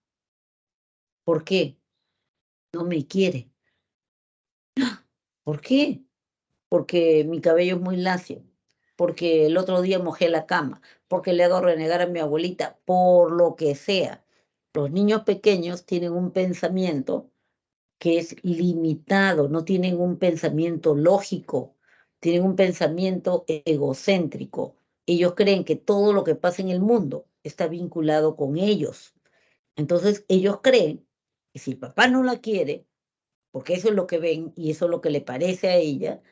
¿Por qué? No me quiere. ¿Por qué? Porque mi cabello es muy lacio, porque el otro día mojé la cama, porque le hago renegar a mi abuelita, por lo que sea. Los niños pequeños tienen un pensamiento que es limitado, no tienen un pensamiento lógico, tienen un pensamiento egocéntrico. Ellos creen que todo lo que pasa en el mundo está vinculado con ellos. Entonces, ellos creen que si el papá no la quiere, porque eso es lo que ven y eso es lo que le parece a ella,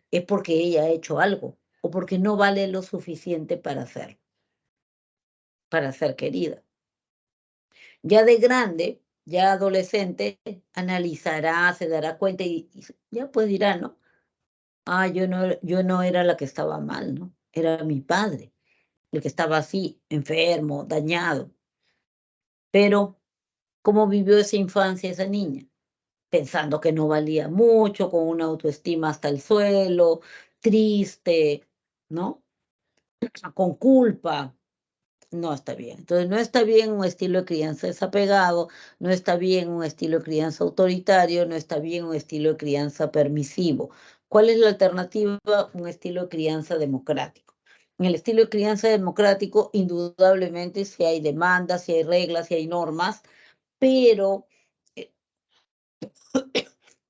es porque ella ha hecho algo o porque no vale lo suficiente para ser querida. Ya de grande, ya adolescente, analizará, se dará cuenta y ya pues dirá, ¿no? Ah, yo no era la que estaba mal, ¿no? Era mi padre, el que estaba así, enfermo, dañado. Pero, ¿cómo vivió esa infancia esa niña? Pensando que no valía mucho, con una autoestima hasta el suelo, triste, ¿no? Con culpa. No está bien. Entonces, no está bien un estilo de crianza desapegado, no está bien un estilo de crianza autoritario, no está bien un estilo de crianza permisivo. ¿Cuál es la alternativa? Un estilo de crianza democrático. En el estilo de crianza democrático, indudablemente, si hay demandas, si hay reglas, si hay normas, pero eh,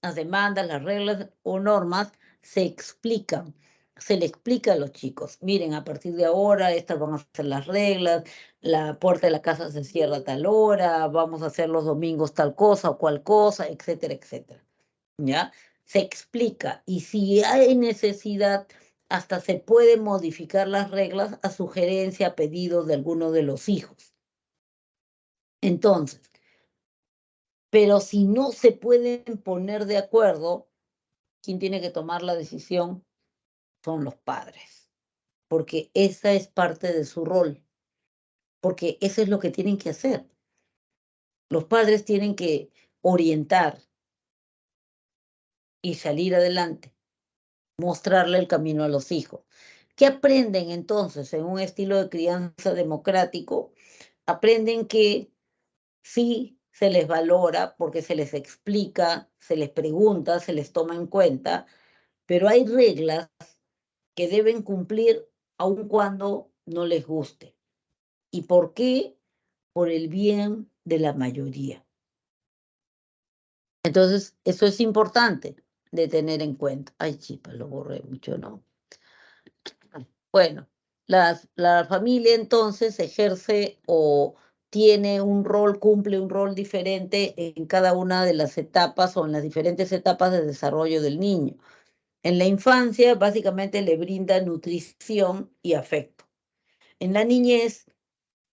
las demandas, las reglas o normas se explican. Se le explica a los chicos, miren, a partir de ahora estas van a ser las reglas, la puerta de la casa se cierra a tal hora, vamos a hacer los domingos tal cosa o cual cosa, etcétera, etcétera. ¿Ya? Se explica y si hay necesidad, hasta se puede modificar las reglas a sugerencia, a pedido de alguno de los hijos. Entonces, pero si no se pueden poner de acuerdo, quien tiene que tomar la decisión son los padres, porque esa es parte de su rol, porque eso es lo que tienen que hacer. Los padres tienen que orientar y salir adelante, mostrarle el camino a los hijos. ¿Qué aprenden entonces en un estilo de crianza democrático? Aprenden que sí se les valora porque se les explica, se les pregunta, se les toma en cuenta, pero hay reglas que deben cumplir aun cuando no les guste. ¿Y por qué? Por el bien de la mayoría. Entonces, eso es importante de tener en cuenta. Ay, chipa, lo borré mucho, ¿no? Bueno, la familia entonces ejerce o tiene un rol, cumple un rol diferente en cada una de las etapas o en las diferentes etapas de desarrollo del niño. En la infancia, básicamente le brinda nutrición y afecto. En la niñez,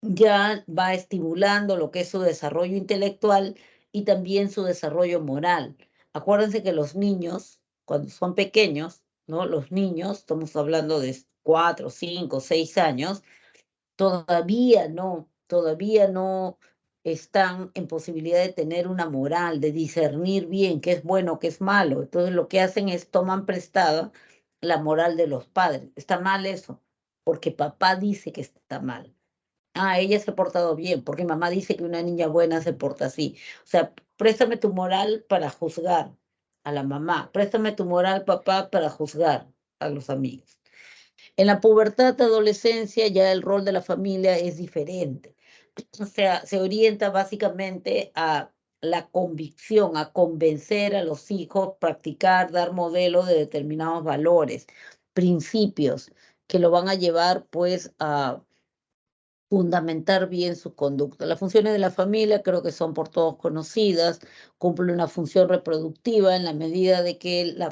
ya va estimulando lo que es su desarrollo intelectual y también su desarrollo moral. Acuérdense que los niños, cuando son pequeños, ¿no? Los niños, estamos hablando de 4, 5, 6 años, todavía no están en posibilidad de tener una moral, de discernir bien qué es bueno, qué es malo. Entonces lo que hacen es toman prestada la moral de los padres. Está mal eso, porque papá dice que está mal. Ah, ella se ha portado bien, porque mamá dice que una niña buena se porta así. O sea, préstame tu moral para juzgar a la mamá, préstame tu moral, papá, para juzgar a los amigos. En la pubertad, adolescencia, ya el rol de la familia es diferente. O sea, se orienta básicamente a la convicción, a convencer a los hijos, practicar, dar modelos de determinados valores, principios que lo van a llevar pues a fundamentar bien su conducta. Las funciones de la familia creo que son por todos conocidas, cumple una función reproductiva en la medida de que en la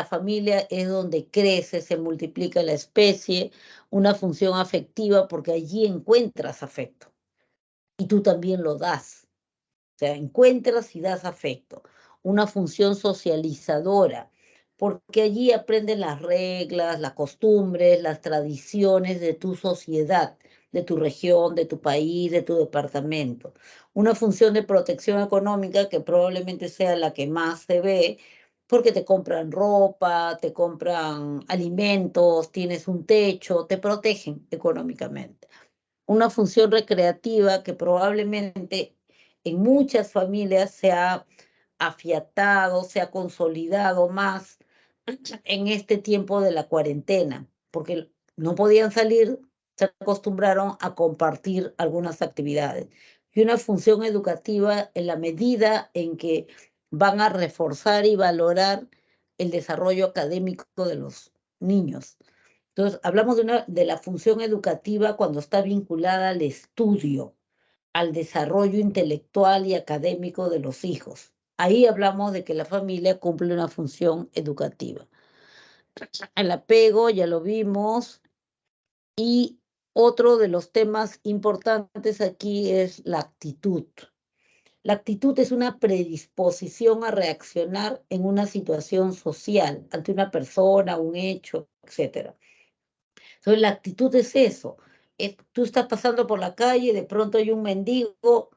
familia es donde crece, se multiplica la especie, una función afectiva porque allí encuentras afecto y tú también lo das. O sea, encuentras y das afecto. Una función socializadora, porque allí aprendes las reglas, las costumbres, las tradiciones de tu sociedad, de tu región, de tu país, de tu departamento. Una función de protección económica que probablemente sea la que más se ve, porque te compran ropa, te compran alimentos, tienes un techo, te protegen económicamente. Una función recreativa que probablemente en muchas familias se ha afiatado, se ha consolidado más en este tiempo de la cuarentena, porque no podían salir, se acostumbraron a compartir algunas actividades. Y una función educativa en la medida en que van a reforzar y valorar el desarrollo académico de los niños. Entonces, hablamos de la función educativa cuando está vinculada al estudio, al desarrollo intelectual y académico de los hijos. Ahí hablamos de que la familia cumple una función educativa. El apego, ya lo vimos, y otro de los temas importantes aquí es la actitud. La actitud es una predisposición a reaccionar en una situación social, ante una persona, un hecho, etcétera. Entonces, la actitud es eso. Tú estás pasando por la calle, de pronto hay un mendigo.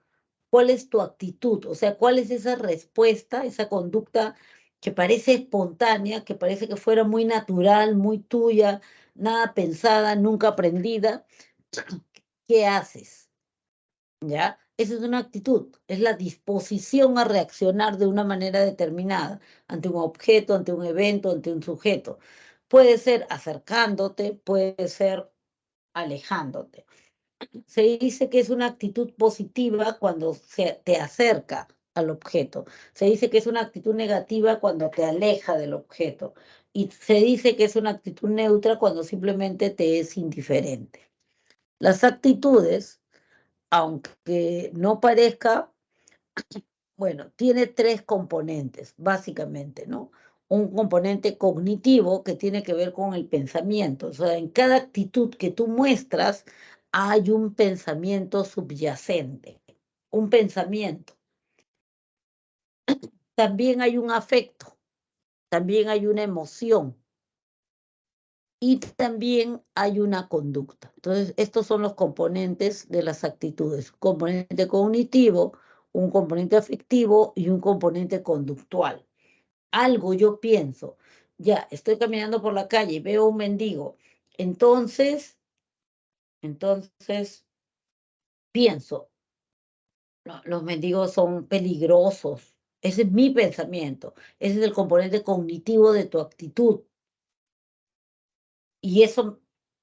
¿Cuál es tu actitud? O sea, ¿cuál es esa respuesta, esa conducta que parece espontánea, que parece que fuera muy natural, muy tuya, nada pensada, nunca aprendida? ¿Qué haces? ¿Ya? Esa es una actitud, es la disposición a reaccionar de una manera determinada ante un objeto, ante un evento, ante un sujeto. Puede ser acercándote, puede ser alejándote. Se dice que es una actitud positiva cuando se te acerca al objeto. Se dice que es una actitud negativa cuando te aleja del objeto. Y se dice que es una actitud neutra cuando simplemente te es indiferente. Las actitudes, aunque no parezca, bueno, tiene tres componentes, básicamente, ¿no? Un componente cognitivo que tiene que ver con el pensamiento. O sea, en cada actitud que tú muestras hay un pensamiento subyacente, un pensamiento. También hay un afecto, también hay una emoción y también hay una conducta. Entonces, estos son los componentes de las actitudes. Un componente cognitivo, un componente afectivo y un componente conductual. Algo yo pienso, ya estoy caminando por la calle y veo un mendigo, entonces pienso, "No, los mendigos son peligrosos". Ese es mi pensamiento, ese es el componente cognitivo de tu actitud y eso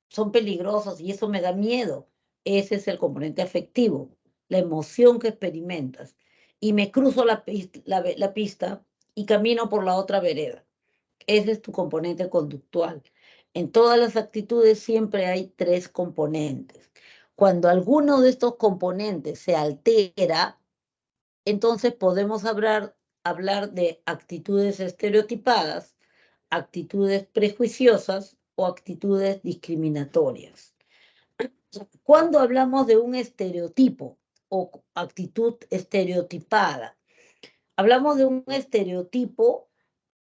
son peligrosos y eso me da miedo. Ese es el componente afectivo, la emoción que experimentas. Y me cruzo la pista y camino por la otra vereda. Ese es tu componente conductual. En todas las actitudes siempre hay tres componentes. Cuando alguno de estos componentes se altera, entonces podemos hablar de actitudes estereotipadas, actitudes prejuiciosas o actitudes discriminatorias. Cuando hablamos de un estereotipo o actitud estereotipada, hablamos de un estereotipo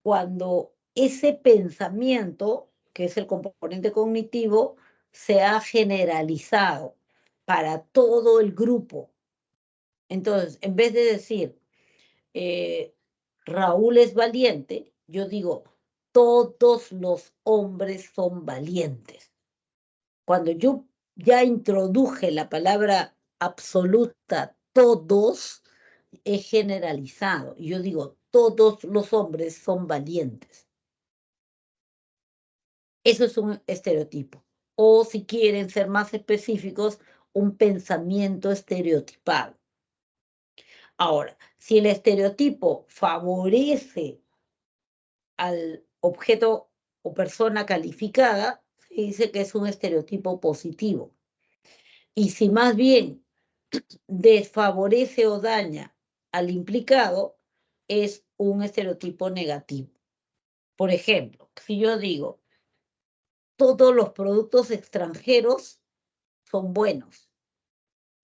cuando ese pensamiento, que es el componente cognitivo, se ha generalizado para todo el grupo. Entonces, en vez de decir, Raúl es valiente, yo digo, todos los hombres son valientes. Cuando yo ya introduje la palabra absoluta, todos, es generalizado. Yo digo, todos los hombres son valientes. Eso es un estereotipo. O si quieren ser más específicos, un pensamiento estereotipado. Ahora, si el estereotipo favorece al objeto o persona calificada, se dice que es un estereotipo positivo. Y si más bien desfavorece o daña al implicado, es un estereotipo negativo. Por ejemplo, si yo digo, todos los productos extranjeros son buenos,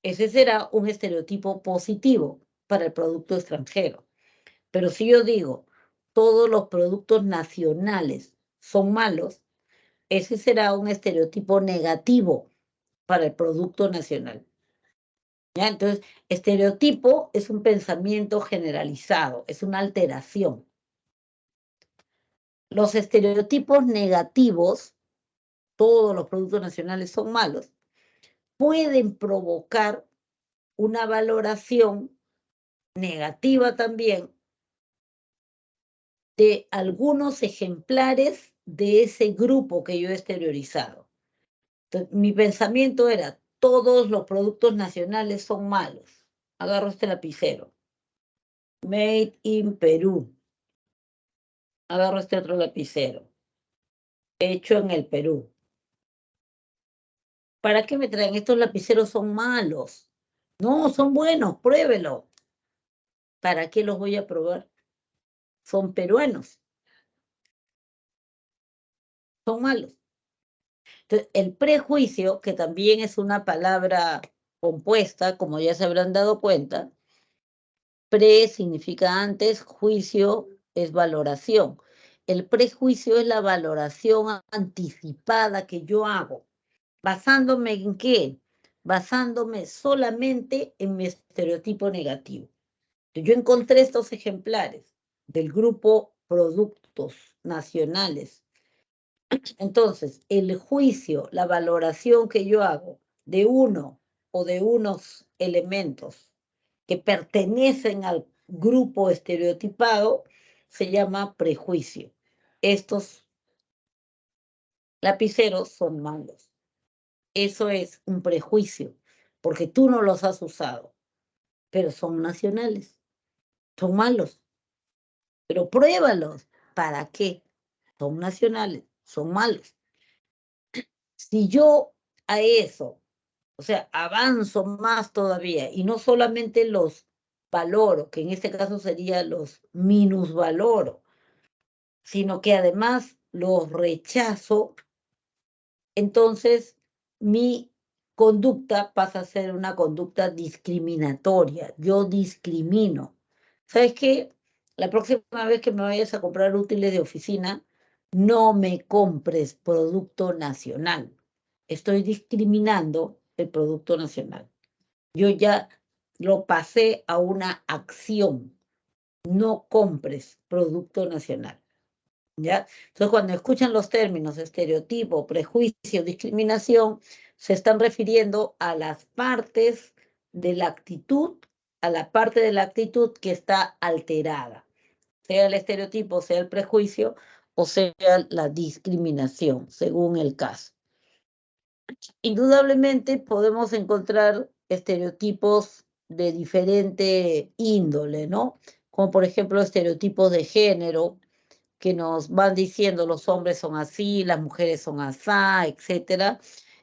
ese será un estereotipo positivo para el producto extranjero. Pero si yo digo, todos los productos nacionales son malos, ese será un estereotipo negativo para el producto nacional. ¿Ya? Entonces, estereotipo es un pensamiento generalizado, es una alteración. Los estereotipos negativos, todos los productos nacionales son malos, pueden provocar una valoración negativa también de algunos ejemplares de ese grupo que yo he exteriorizado. Entonces, mi pensamiento era, todos los productos nacionales son malos. Agarro este lapicero. Made in Perú. Agarro este otro lapicero. Hecho en el Perú. ¿Para qué me traen? Estos lapiceros son malos. No, son buenos, pruébelo. ¿Para qué los voy a probar? Son peruanos. Son malos. Entonces, el prejuicio, que también es una palabra compuesta, como ya se habrán dado cuenta, pre significa antes, juicio es valoración. El prejuicio es la valoración anticipada que yo hago. ¿Basándome en qué? Basándome solamente en mi estereotipo negativo. Yo encontré estos ejemplares del grupo productos nacionales. Entonces, el juicio, la valoración que yo hago de uno o de unos elementos que pertenecen al grupo estereotipado se llama prejuicio. Estos lapiceros son malos. Eso es un prejuicio, porque tú no los has usado, pero son nacionales, son malos, pero pruébalos. ¿Para qué? Son nacionales, son malos. Si yo a eso, o sea, avanzo más todavía y no solamente los valoro, que en este caso sería los minusvaloro, sino que además los rechazo, entonces mi conducta pasa a ser una conducta discriminatoria. Yo discrimino. ¿Sabes qué? La próxima vez que me vayas a comprar útiles de oficina, no me compres producto nacional. Estoy discriminando el producto nacional. Yo ya lo pasé a una acción. No compres producto nacional. ¿Ya? Entonces, cuando escuchan los términos estereotipo, prejuicio, discriminación, se están refiriendo a las partes de la actitud, a la parte de la actitud que está alterada, sea el estereotipo, sea el prejuicio o sea la discriminación, según el caso. Indudablemente podemos encontrar estereotipos de diferente índole, ¿no? Como por ejemplo estereotipos de género, que nos van diciendo los hombres son así, las mujeres son asá, etcétera.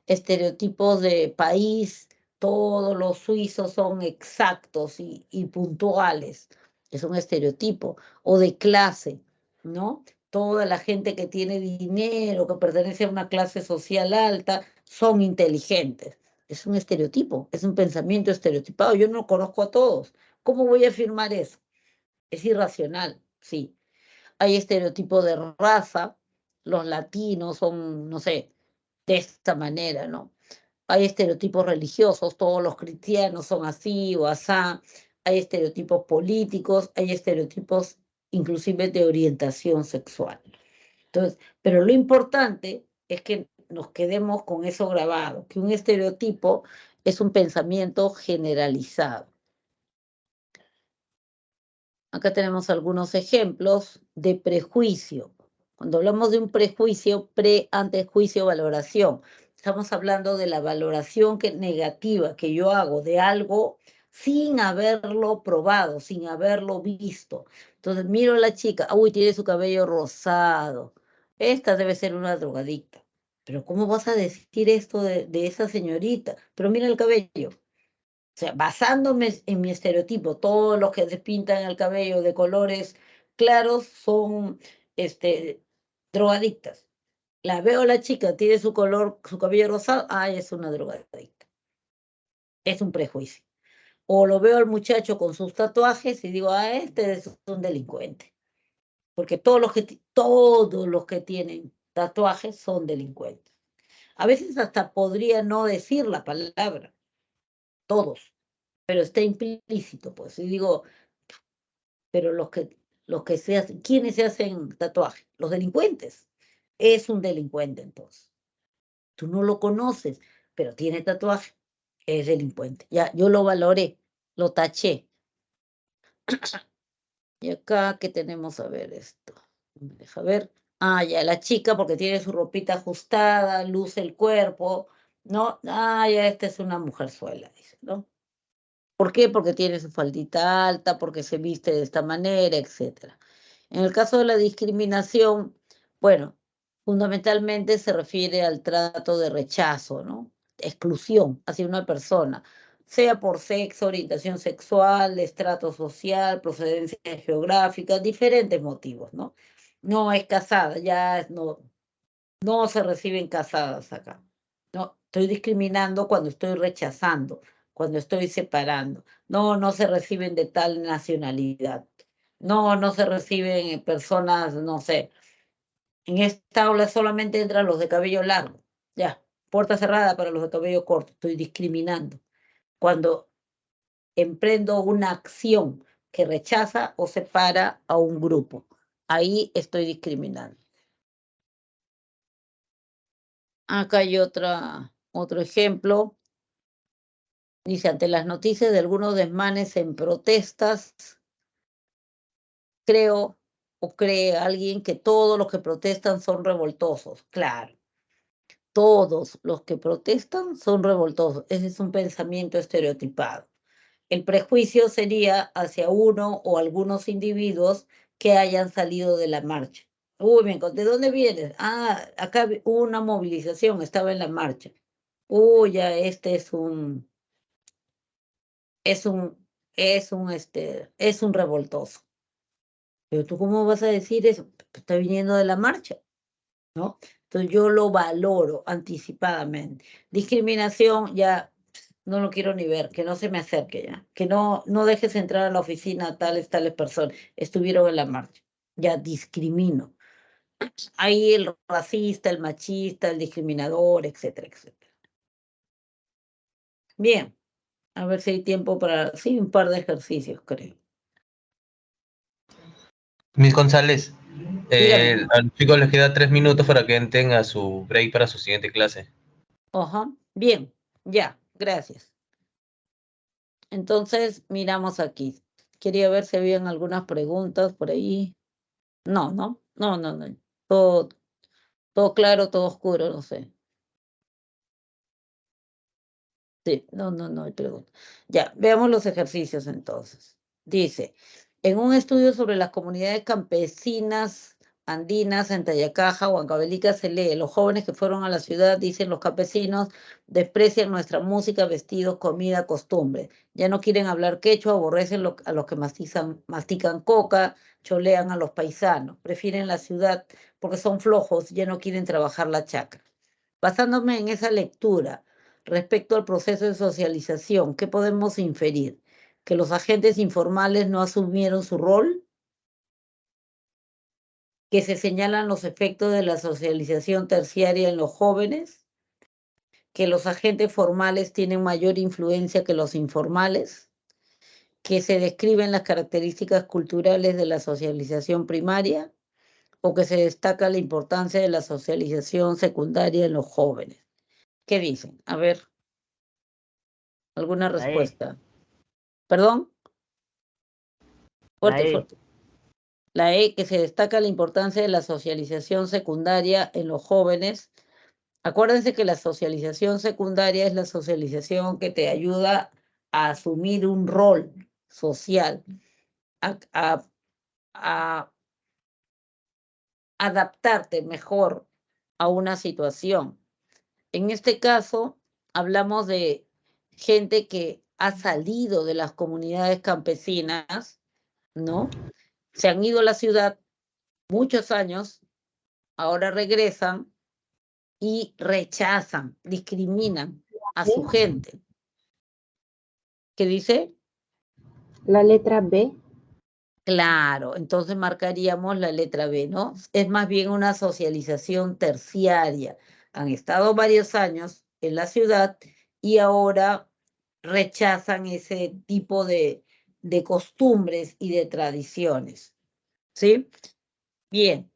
Estereotipos de país, todos los suizos son exactos y puntuales, es un estereotipo. O de clase, ¿no? Toda la gente que tiene dinero, que pertenece a una clase social alta, son inteligentes. Es un estereotipo, es un pensamiento estereotipado. Yo no conozco a todos. ¿Cómo voy a afirmar eso? Es irracional, sí. Hay estereotipos de raza, los latinos son, no sé, de esta manera, ¿no? Hay estereotipos religiosos, todos los cristianos son así o asá. Hay estereotipos políticos, hay estereotipos inclusive de orientación sexual. Entonces, pero lo importante es que nos quedemos con eso grabado, que un estereotipo es un pensamiento generalizado. Acá tenemos algunos ejemplos de prejuicio. Cuando hablamos de un prejuicio, antes juicio, valoración. Estamos hablando de la valoración negativa que yo hago de algo sin haberlo probado, sin haberlo visto. Entonces miro a la chica, uy, tiene su cabello rosado. Esta debe ser una drogadicta. Pero ¿cómo vas a decir esto de esa señorita? Pero mira el cabello. O sea, basándome en mi estereotipo, todos los que se pintan el cabello de colores claros son drogadictas. La veo a la chica, tiene su cabello rosado, ay, es una drogadicta. Es un prejuicio. O lo veo al muchacho con sus tatuajes y digo, este es un delincuente. Porque todos los que tienen tatuajes son delincuentes. A veces hasta podría no decir la palabra, todos, pero está implícito, pues. Y digo, pero ¿quiénes se hacen tatuaje? Los delincuentes. Es un delincuente, entonces. Tú no lo conoces, pero tiene tatuaje, es delincuente. Ya, yo lo valoré, lo taché. Y acá, ¿qué tenemos? A ver esto. Me deja ver. Ya, la chica porque tiene su ropita ajustada, luce el cuerpo, ¿no? Ya, esta es una mujerzuela, dice, ¿no? ¿Por qué? Porque tiene su faldita alta, porque se viste de esta manera, etcétera. En el caso de la discriminación, bueno, fundamentalmente se refiere al trato de rechazo, ¿no? Exclusión hacia una persona, sea por sexo, orientación sexual, estrato social, procedencia geográfica, diferentes motivos, ¿no? No es casada, no se reciben casadas acá. No, estoy discriminando cuando estoy rechazando, cuando estoy separando. No se reciben de tal nacionalidad. No se reciben personas, no sé. En esta aula solamente entran los de cabello largo. Ya, puerta cerrada para los de cabello corto. Estoy discriminando. Cuando emprendo una acción que rechaza o separa a un grupo, ahí estoy discriminando. Acá hay otro ejemplo. Dice, ante las noticias de algunos desmanes en protestas, cree alguien que todos los que protestan son revoltosos. Claro, todos los que protestan son revoltosos. Ese es un pensamiento estereotipado. El prejuicio sería hacia uno o algunos individuos que hayan salido de la marcha. Uy, ¿de dónde vienes? Acá hubo una movilización, estaba en la marcha. Uy, ya este es un es un, es un revoltoso. Pero tú, ¿cómo vas a decir eso? Está viniendo de la marcha, ¿no? Entonces yo lo valoro anticipadamente. Discriminación, ya no lo quiero ni ver, que no se me acerque ya, que no dejes entrar a la oficina tales personas, estuvieron en la marcha. Ya discrimino. Ahí el racista, el machista, el discriminador, etcétera, etcétera. Bien, a ver si hay tiempo para, sí, un par de ejercicios, creo. Miss González, Dígame. a los chicos les queda 3 minutos para que entren a su break para su siguiente clase. Ajá, bien, ya, gracias. Entonces, miramos aquí. Quería ver si habían algunas preguntas por ahí. No. Todo claro, todo oscuro, no sé. Sí, no hay pregunta. Ya, veamos los ejercicios entonces. Dice, en un estudio sobre las comunidades campesinas andinas en Tayacaja, Huancavelica, se lee, los jóvenes que fueron a la ciudad, dicen los campesinos, desprecian nuestra música, vestidos, comida, costumbre. Ya no quieren hablar quechua, aborrecen a los que mastican coca, cholean a los paisanos, prefieren la ciudad porque son flojos, ya no quieren trabajar la chacra. Basándome en esa lectura, respecto al proceso de socialización, ¿qué podemos inferir? ¿Que los agentes informales no asumieron su rol? ¿Que se señalan los efectos de la socialización terciaria en los jóvenes? ¿Que los agentes formales tienen mayor influencia que los informales? ¿Que se describen las características culturales de la socialización primaria? ¿O que se destaca la importancia de la socialización secundaria en los jóvenes? ¿Qué dicen? A ver, alguna respuesta. ¿Perdón? Fuerte. La que se destaca la importancia de la socialización secundaria en los jóvenes. Acuérdense que la socialización secundaria es la socialización que te ayuda a asumir un rol social, a adaptarte mejor a una situación. En este caso, hablamos de gente que ha salido de las comunidades campesinas, ¿no? Se han ido a la ciudad muchos años, ahora regresan y rechazan, discriminan a su gente. ¿Qué dice? La letra B. Claro, entonces marcaríamos la letra B, ¿no? Es más bien una socialización terciaria. Han estado varios años en la ciudad y ahora rechazan ese tipo de costumbres y de tradiciones. ¿Sí? Bien.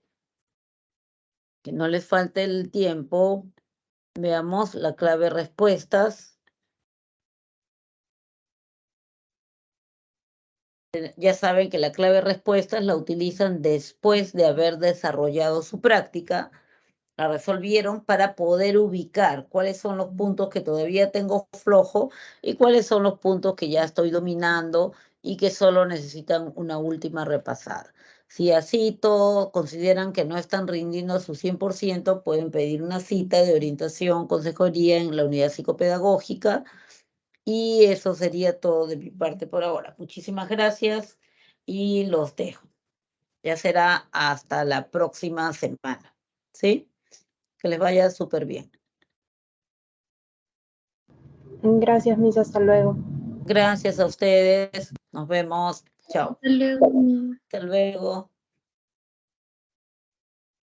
Que no les falte el tiempo. Veamos la clave respuestas. Ya saben que la clave respuestas la utilizan después de haber desarrollado su práctica. La resolvieron para poder ubicar cuáles son los puntos que todavía tengo flojo y cuáles son los puntos que ya estoy dominando y que solo necesitan una última repasada. Si así todo consideran que no están rindiendo a su 100%, pueden pedir una cita de orientación, consejería en la unidad psicopedagógica. Y eso sería todo de mi parte por ahora. Muchísimas gracias y los dejo. Ya será hasta la próxima semana. ¿Sí? Que les vaya súper bien. Gracias, Miss. Hasta luego. Gracias a ustedes. Nos vemos. Chao. Hasta luego. Hasta luego.